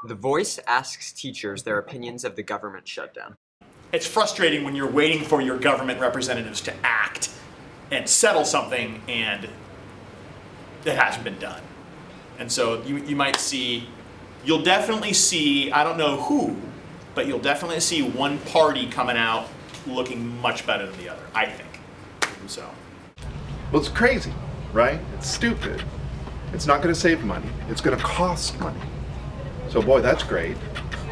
The Voice asks teachers their opinions of the government shutdown. It's frustrating when you're waiting for your government representatives to act and settle something and it hasn't been done. And so you might see, you'll definitely see, I don't know who, but you'll definitely see one party coming out looking much better than the other, I think. So. Well, it's crazy, right? It's stupid. It's not going to save money. It's going to cost money. So boy, that's great.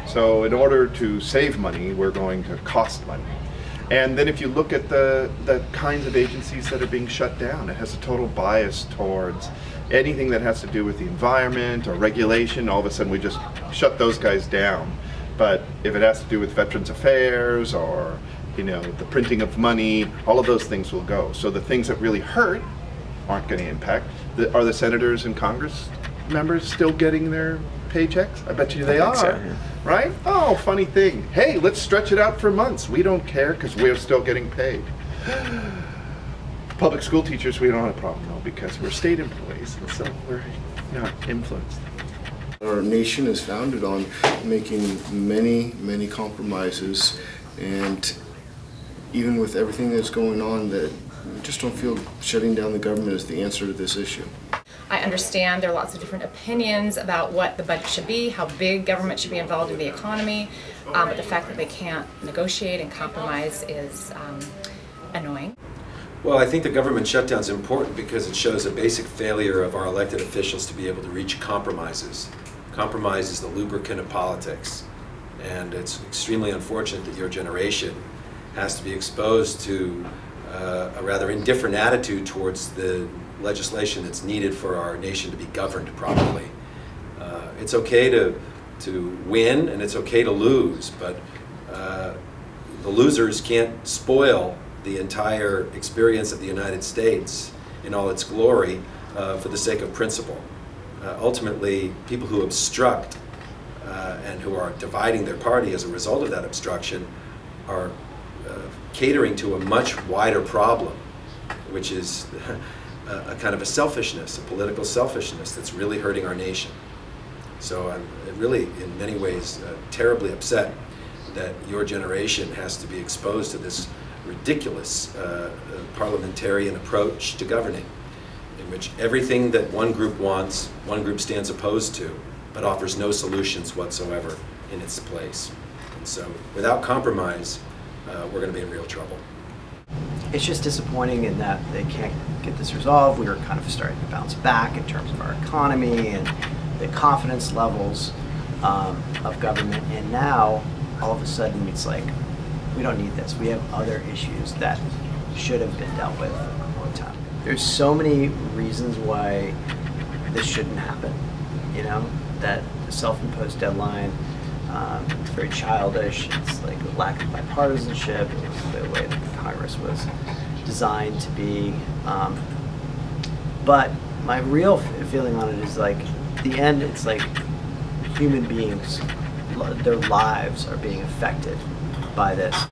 So in order to save money, we're going to cost money. And then if you look at the kinds of agencies that are being shut down, it has a total bias towards anything that has to do with the environment or regulation. All of a sudden we just shut those guys down. But if it has to do with Veterans Affairs or, you know, the printing of money, all of those things will go. So the things that really hurt aren't going to impact. Are the senators and Congress members still getting their paychecks? I bet you they are, so, yeah. Right? Oh, funny thing. Hey, let's stretch it out for months. We don't care because we're still getting paid. Public school teachers, we don't have a problem though because we're state employees and so we're not influenced. Our nation is founded on making many compromises, and even with everything that's going on, that we just don't feel shutting down the government is the answer to this issue. I understand there are lots of different opinions about what the budget should be, how big government should be involved in the economy, but the fact that they can't negotiate and compromise is annoying. Well, I think the government shutdown is important because it shows a basic failure of our elected officials to be able to reach compromises. Compromise is the lubricant of politics, and it's extremely unfortunate that your generation has to be exposed to a rather indifferent attitude towards the legislation that's needed for our nation to be governed properly. It's okay to win and it's okay to lose, but the losers can't spoil the entire experience of the United States in all its glory for the sake of principle. Ultimately, people who obstruct and who are dividing their party as a result of that obstruction are catering to a much wider problem, which is a kind of a selfishness, a political selfishness that's really hurting our nation. So I'm really, in many ways, terribly upset that your generation has to be exposed to this ridiculous parliamentarian approach to governing, in which everything that one group wants, one group stands opposed to, but offers no solutions whatsoever in its place. And so without compromise, we're going to be in real trouble. It's just disappointing in that they can't get this resolved. We were kind of starting to bounce back in terms of our economy and the confidence levels of government, and now all of a sudden it's like, we don't need this. We have other issues that should have been dealt with a long time. There's so many reasons why this shouldn't happen, you know, that the self-imposed deadline, it's very childish, it's like a lack of bipartisanship, it's the way that Congress was designed to be. But my real feeling on it is like, at the end, it's like human beings, their lives are being affected by this.